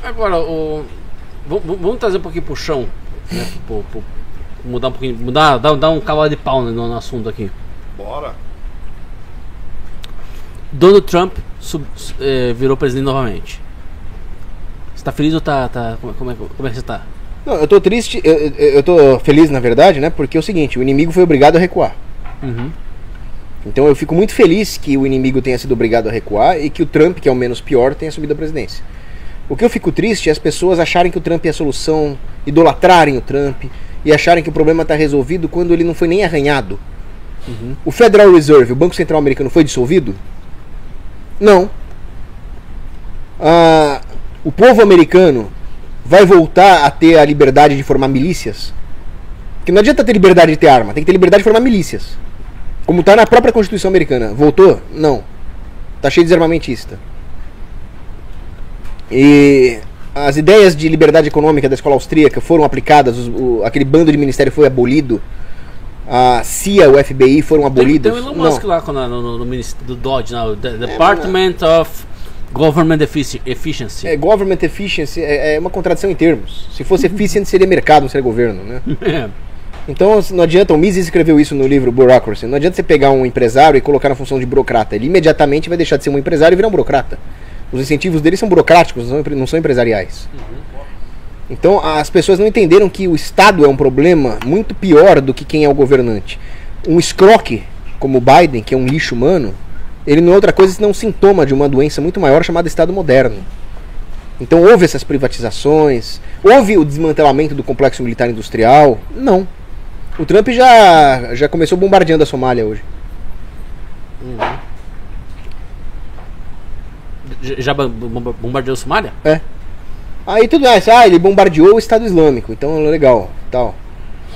Agora, vamos trazer um pouquinho pro chão, né? Mudar um pouquinho, dar um cavalo de pau no assunto aqui. Bora. Donald Trump virou presidente novamente. Você tá feliz ou como é que você tá? Não, eu tô triste, eu tô feliz na verdade, né? Porque é o seguinte, o inimigo foi obrigado a recuar. Uhum. Então eu fico muito feliz que o inimigo tenha sido obrigado a recuar e que o Trump, que é o menos pior, tenha assumido a presidência. O que eu fico triste é as pessoas acharem que o Trump é a solução, idolatrarem o Trump e acharem que o problema está resolvido quando ele não foi nem arranhado. Uhum. O Federal Reserve, o Banco Central Americano, foi dissolvido? Não. O povo americano vai voltar a ter a liberdade de formar milícias? Porque não adianta ter liberdade de ter arma, tem que ter liberdade de formar milícias. Como está na própria Constituição americana. Voltou? Não. Está cheio de desarmamentista. E as ideias de liberdade econômica da escola austríaca foram aplicadas, aquele bando de ministério foi abolido, a CIA, o FBI foram abolidos. Tem o Elon Musk lá no ministério do DOGE, Department of Government Efficiency. Government Efficiency é uma contradição em termos. Se fosse efficient seria mercado, não seria governo, né? Então não adianta, o Mises escreveu isso no livro Bureaucracy, não adianta você pegar um empresário e colocar na função de burocrata. Ele imediatamente vai deixar de ser um empresário e virar um burocrata. Os incentivos dele são burocráticos, não são empresariais. Então as pessoas não entenderam que o Estado é um problema muito pior do que quem é o governante. Um escroque como o Biden, que é um lixo humano, ele não é outra coisa senão um sintoma de uma doença muito maior chamada Estado moderno. Então houve essas privatizações, houve o desmantelamento do complexo militar industrial. Não. O Trump já começou bombardeando a Somália hoje. Já bombardeou a Somália? É. Aí tudo mais, ele bombardeou o Estado Islâmico, então legal, tal.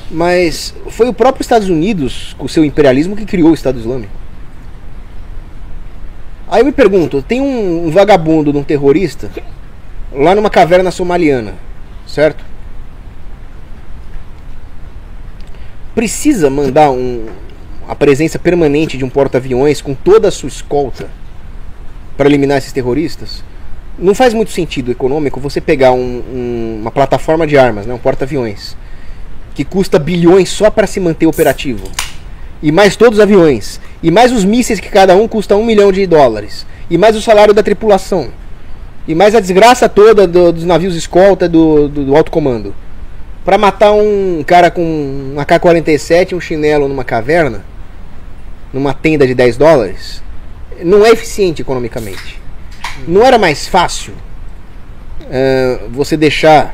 Mas foi o próprio Estados Unidos, com o seu imperialismo, que criou o Estado Islâmico. Aí eu me pergunto, tem um vagabundo, um terrorista, lá numa caverna somaliana, certo? Precisa mandar a presença permanente de um porta-aviões com toda a sua escolta para eliminar esses terroristas? Não faz muito sentido econômico você pegar uma plataforma de armas, né, um porta-aviões, que custa bilhões só para se manter operativo, e mais todos os aviões, e mais os mísseis que cada um custa $1 milhão, e mais o salário da tripulação, e mais a desgraça toda dos navios escolta do alto comando, para matar um cara com um AK-47 e um chinelo numa caverna, numa tenda de $10, não é eficiente economicamente. Não era mais fácil você deixar,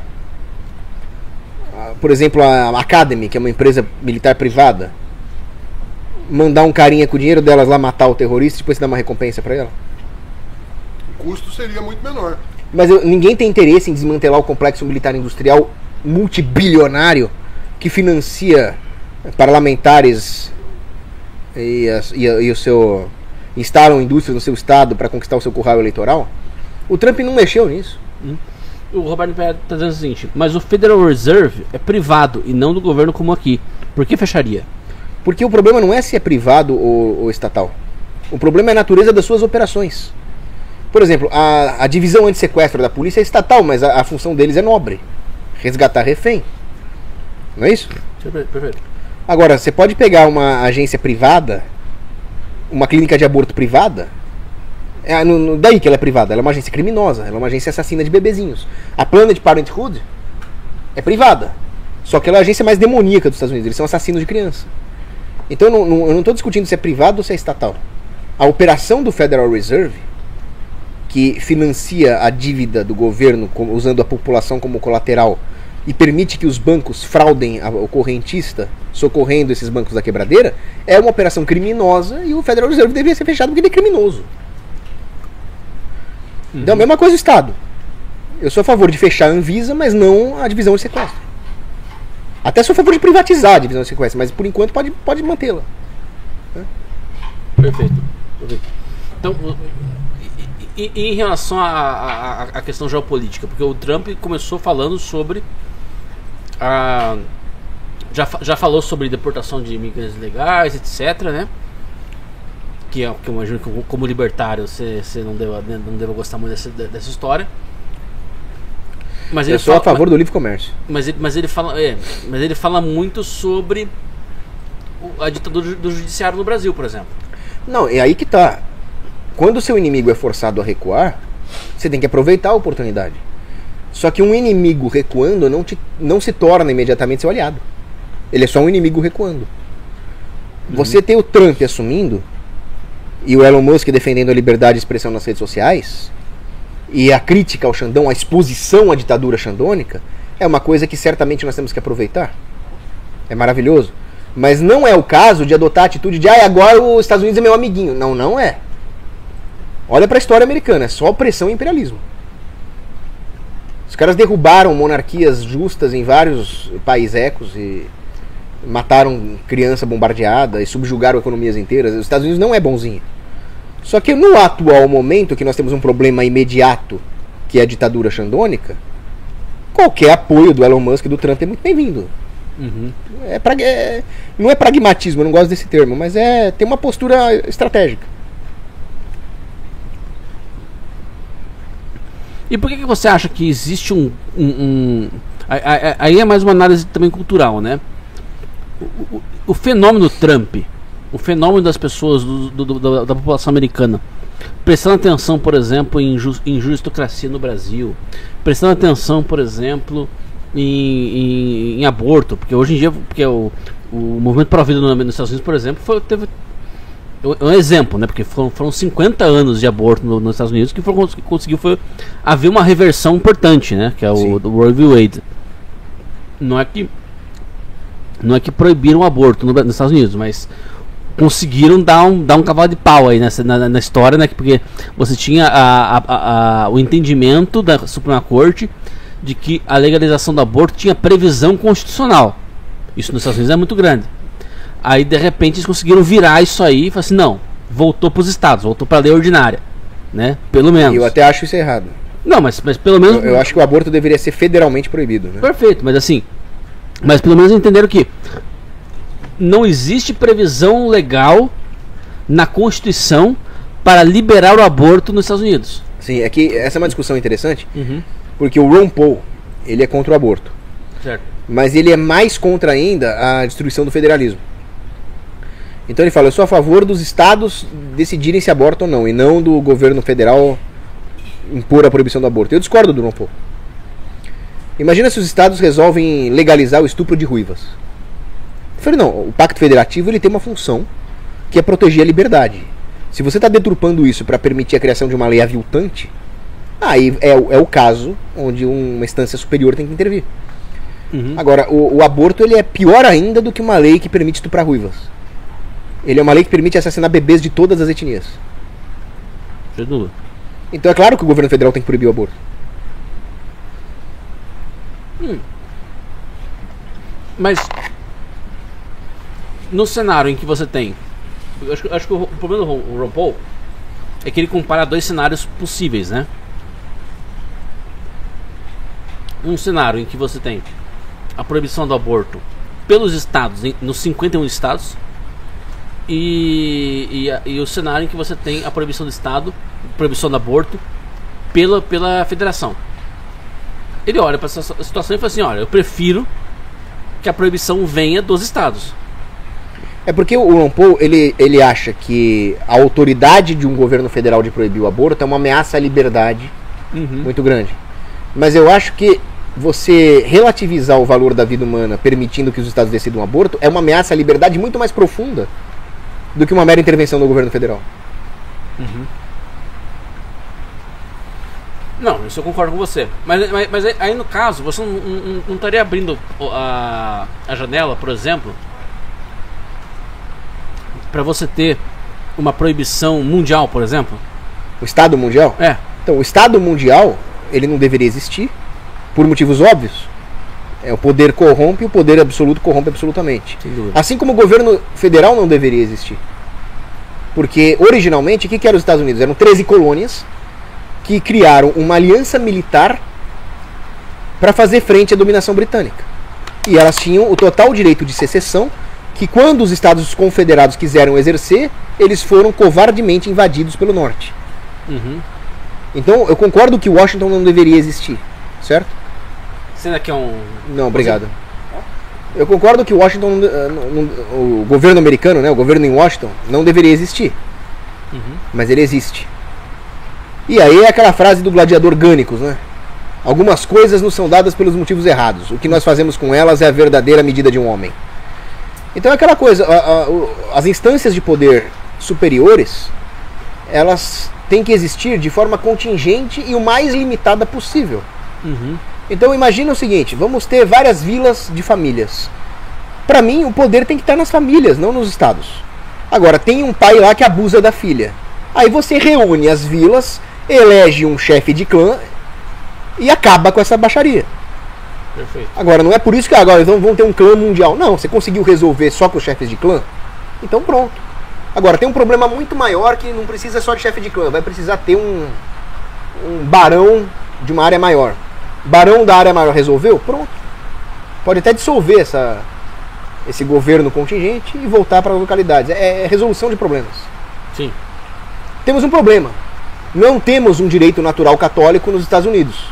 por exemplo, a Academy, que é uma empresa militar privada, mandar um carinha com o dinheiro delas lá matar o terrorista e depois dar uma recompensa pra ela? O custo seria muito menor. Mas ninguém tem interesse em desmantelar o complexo militar industrial multibilionário que financia parlamentares e o seu... instalam indústrias no seu estado para conquistar o seu curral eleitoral. O Trump não mexeu nisso. O Roberto está dizendo o seguinte: mas o Federal Reserve é privado e não do governo como aqui. Por que fecharia? Porque o problema não é se é privado ou estatal. O problema é a natureza das suas operações. Por exemplo, a divisão anti-sequestro da polícia é estatal, mas a função deles é nobre: resgatar refém. Não é isso? Perfeito. Agora, você pode pegar uma agência privada, uma clínica de aborto privada, daí que ela é privada, ela é uma agência criminosa, ela é uma agência assassina de bebezinhos. A Planned Parenthood é privada, só que ela é a agência mais demoníaca dos Estados Unidos, eles são assassinos de criança. Então eu não estou discutindo se é privado ou se é estatal. A operação do Federal Reserve, que financia a dívida do governo usando a população como colateral e permite que os bancos fraudem o correntista, socorrendo esses bancos da quebradeira, é uma operação criminosa e o Federal Reserve deveria ser fechado porque ele é criminoso. Então a mesma coisa o Estado. Eu sou a favor de fechar a Anvisa, mas não a divisão de sequestro. Até sou a favor de privatizar a divisão de sequestro, mas por enquanto pode mantê-la. Perfeito. Então, e em relação à questão geopolítica, porque o Trump começou falando sobre já falou sobre deportação de imigrantes ilegais, etc, né? Que eu imagino que como libertário você não deva gostar muito dessa história. Mas Eu sou a favor do livre comércio. Mas ele fala muito sobre a ditadura do judiciário no Brasil, por exemplo. Não, é aí que tá. Quando o seu inimigo é forçado a recuar, você tem que aproveitar a oportunidade. Só que um inimigo recuando não se torna imediatamente seu aliado. Ele é só um inimigo recuando. Você tem o Trump assumindo e o Elon Musk defendendo a liberdade de expressão nas redes sociais e a crítica ao Xandão, a exposição à ditadura xandônica, é uma coisa que certamente nós temos que aproveitar. É maravilhoso. Mas não é o caso de adotar a atitude de agora os Estados Unidos é meu amiguinho. Não, não é. Olha para a história americana, é só opressão e imperialismo. Os caras derrubaram monarquias justas em vários países e mataram criança bombardeada e subjugaram economias inteiras. Os Estados Unidos não é bonzinho. Só que no atual momento, que nós temos um problema imediato, que é a ditadura xandônica, qualquer apoio do Elon Musk e do Trump é muito bem-vindo. Uhum. Não é pragmatismo, eu não gosto desse termo, mas tem uma postura estratégica. E por que você acha que existe aí é mais uma análise também cultural, né? O fenômeno Trump, o fenômeno das pessoas da população americana prestando atenção, por exemplo, em juristocracia no Brasil, prestando atenção, por exemplo, em aborto, porque hoje em dia, o movimento pró-vida nos Estados Unidos, por exemplo, teve um exemplo, né? Porque foram 50 anos de aborto nos Estados Unidos que conseguiu haver uma reversão importante, né? Que é o Roe v. Wade. Não é que proibiram o aborto nos Estados Unidos, mas conseguiram dar um cavalo de pau aí na história, né? Porque você tinha o entendimento da Suprema Corte de que a legalização do aborto tinha previsão constitucional. Isso nos Estados Unidos é muito grande. Aí de repente eles conseguiram virar isso aí e falaram assim, não, voltou para os estados, voltou para a lei ordinária, né? Pelo menos. Eu até acho isso errado. Não, mas pelo menos... Eu acho que o aborto deveria ser federalmente proibido, né? Perfeito, mas pelo menos entenderam que não existe previsão legal na Constituição para liberar o aborto nos Estados Unidos. Sim, é que essa é uma discussão interessante, Uhum. porque o Ron Paul, ele é contra o aborto, Certo. mas ele é mais contra ainda a destruição do federalismo. Então ele fala, eu sou a favor dos estados decidirem se abortam ou não, e não do governo federal impor a proibição do aborto. Eu discordo do Ron Paul. Imagina se os estados resolvem legalizar o estupro de ruivas. Eu falei, não, o Pacto Federativo ele tem uma função que é proteger a liberdade. Se você está deturpando isso para permitir a criação de uma lei aviltante, aí é o caso onde uma instância superior tem que intervir. Uhum. Agora, o aborto ele é pior ainda do que uma lei que permite estuprar ruivas. Ele é uma lei que permite assassinar bebês de todas as etnias. Sem dúvida. Então é claro que o governo federal tem que proibir o aborto. Mas no cenário em que você tem, acho que o problema do Ron Paul é que ele compara dois cenários possíveis, né? Um cenário em que você tem a proibição do aborto pelos estados, nos 51 estados, e o cenário em que você tem a proibição do estado, proibição do aborto pela federação. Ele olha para essa situação e fala assim, olha, eu prefiro que a proibição venha dos estados. É porque o Ron Paul, ele acha que a autoridade de um governo federal de proibir o aborto é uma ameaça à liberdade muito grande. Mas eu acho que você relativizar o valor da vida humana permitindo que os estados decidam o aborto é uma ameaça à liberdade muito mais profunda do que uma mera intervenção do governo federal. Não, isso eu concordo com você. Mas aí no caso, você não estaria abrindo a janela, por exemplo, para você ter uma proibição mundial, por exemplo? O Estado Mundial? É. Então, o Estado Mundial, ele não deveria existir, por motivos óbvios. O poder corrompe, o poder absoluto corrompe absolutamente. Sem dúvida. Assim como o governo federal não deveria existir. Porque, originalmente, o que eram os Estados Unidos? Eram 13 colônias que criaram uma aliança militar para fazer frente à dominação britânica. E elas tinham o total direito de secessão, que quando os Estados Confederados quiseram exercer, eles foram covardemente invadidos pelo norte. Então, eu concordo que Washington não deveria existir, certo? Você ainda quer um... Não, obrigado. Eu concordo que Washington, o governo americano, né, o governo em Washington, não deveria existir. Mas ele existe. E aí é aquela frase do gladiador Gânicos, né? Algumas coisas nos são dadas pelos motivos errados. O que nós fazemos com elas é a verdadeira medida de um homem. Então é aquela coisa, as instâncias de poder superiores, elas têm que existir de forma contingente e o mais limitada possível. Então imagina o seguinte, vamos ter várias vilas de famílias. Para mim, o poder tem que estar nas famílias, não nos estados. Agora, tem um pai lá que abusa da filha. Aí você reúne as vilas, elege um chefe de clã e acaba com essa baixaria. Perfeito. Agora, não é por isso que agora vão ter um clã mundial. Não, você conseguiu resolver só com os chefes de clã? Então pronto. Agora, tem um problema muito maior que não precisa só de chefe de clã. Vai precisar ter um barão de uma área maior. Barão da área maior resolveu? Pronto. Pode até dissolver esse governo contingente e voltar para as localidades. É resolução de problemas. Sim. Temos um problema. Não temos um direito natural católico nos Estados Unidos,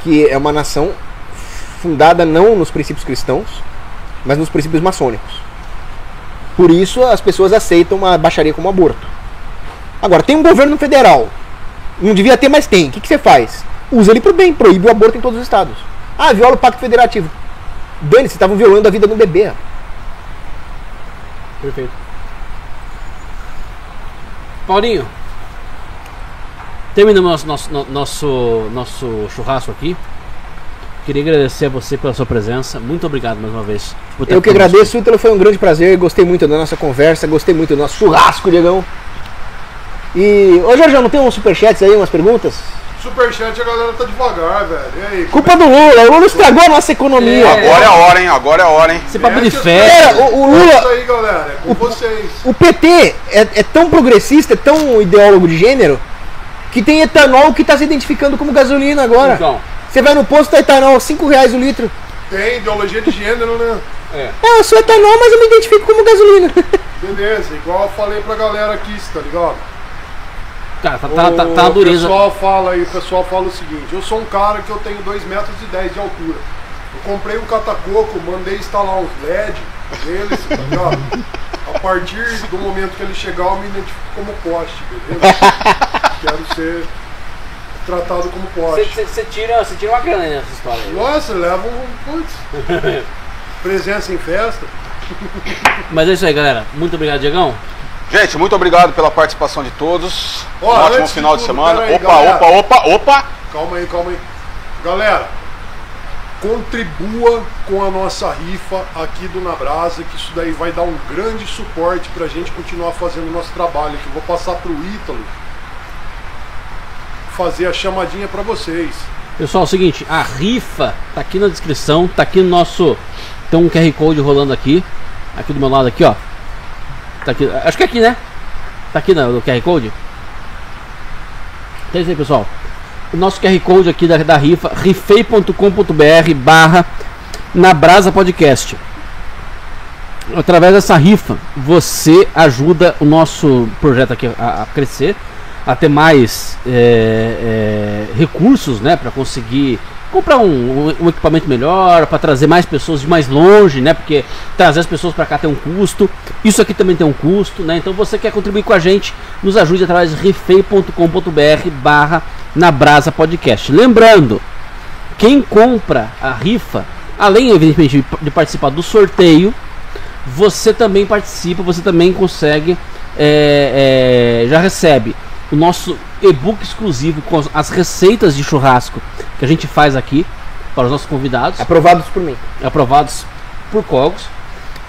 que é uma nação fundada não nos princípios cristãos, mas nos princípios maçônicos. Por isso as pessoas aceitam uma baixaria como aborto. Agora, tem um governo federal. Não devia ter, mas tem. O que você faz? Usa ele pro bem, proíbe o aborto em todos os estados. Ah, viola o pacto federativo. Dane-se, estavam violando a vida de um bebê. Perfeito. Paulinho, terminamos nosso churrasco aqui. Queria agradecer a você pela sua presença. Muito obrigado mais uma vez. Eu que agradeço, Ítalo, foi um grande prazer. Gostei muito da nossa conversa, gostei muito do nosso churrasco, Diegão. E, ô Jorge, não tem uns superchats aí, umas perguntas? Superchat a galera tá devagar, velho. E aí? Culpa do Lula, o Lula estragou a nossa economia. Agora é a hora, hein? Agora é a hora, hein? Você papo de Essa fé. O Lula... Isso aí, galera. É com vocês. O PT é tão progressista, é tão ideólogo de gênero, que tem etanol que está se identificando como gasolina agora. Então. Você vai no posto, tá etanol, R$5 o litro. Tem ideologia de gênero, né? Eu sou etanol, mas eu me identifico como gasolina. Beleza, igual eu falei pra galera aqui, tá ligado? Cara, tá uma dureza. O pessoal fala o seguinte, eu sou um cara que eu tenho 2,10 metros de altura. Eu comprei um catacoco, mandei instalar uns LED neles, tá ligado? A partir do momento que ele chegar, eu me identifico como poste, beleza? Quero ser tratado como poste. Você tira uma grana aí nessa história aí. Nossa, leva putz, presença em festa. Mas é isso aí, galera. Muito obrigado, Diegão. Gente, muito obrigado pela participação de todos. Ó, Um ótimo antes final de de tudo, semana. pera aí, Opa! Calma aí. Galera, contribua com a nossa rifa aqui do Nabrasa, que isso daí vai dar um grande suporte pra gente continuar fazendo o nosso trabalho aqui. Eu vou passar pro Ítalo fazer a chamadinha pra vocês. Pessoal, é o seguinte, a rifa tá aqui na descrição, tá aqui no nosso... Tem um QR Code rolando aqui do meu lado aqui, ó. Tá aqui, acho que é aqui, né? Tá aqui no QR Code. Então é isso aí, pessoal. O nosso QR Code aqui da rifa, rifei.com.br/Nabrasa Podcast. Através dessa rifa, você ajuda o nosso projeto aqui a crescer, a ter mais recursos, né, para conseguir comprar um equipamento melhor, para trazer mais pessoas de mais longe, né, porque trazer as pessoas para cá tem um custo, isso aqui também tem um custo, né, então você quer contribuir com a gente, nos ajude através de rifei.com.br/Nabrasa Podcast. Lembrando, quem compra a rifa, além evidentemente de participar do sorteio, você também participa, você também consegue, já recebe o nosso e-book exclusivo com as receitas de churrasco que a gente faz aqui para os nossos convidados. Aprovados por mim. Aprovados por Cogos.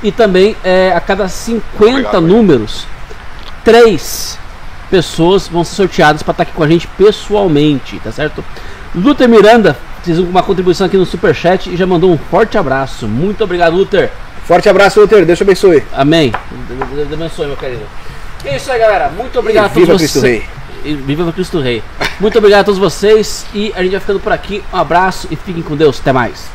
E também a cada 50 números, 3 pessoas vão ser sorteadas para estar aqui com a gente pessoalmente, tá certo? Luther Miranda fez uma contribuição aqui no Superchat e já mandou um forte abraço. Muito obrigado, Luther. Forte abraço, Luther. Deus te abençoe. Amém. Deus abençoe, meu querido. É isso aí, galera. Muito obrigado a todos viva vocês. Cristo Rei. Viva Cristo Rei. Muito obrigado a todos vocês. E a gente vai ficando por aqui. Um abraço e fiquem com Deus. Até mais.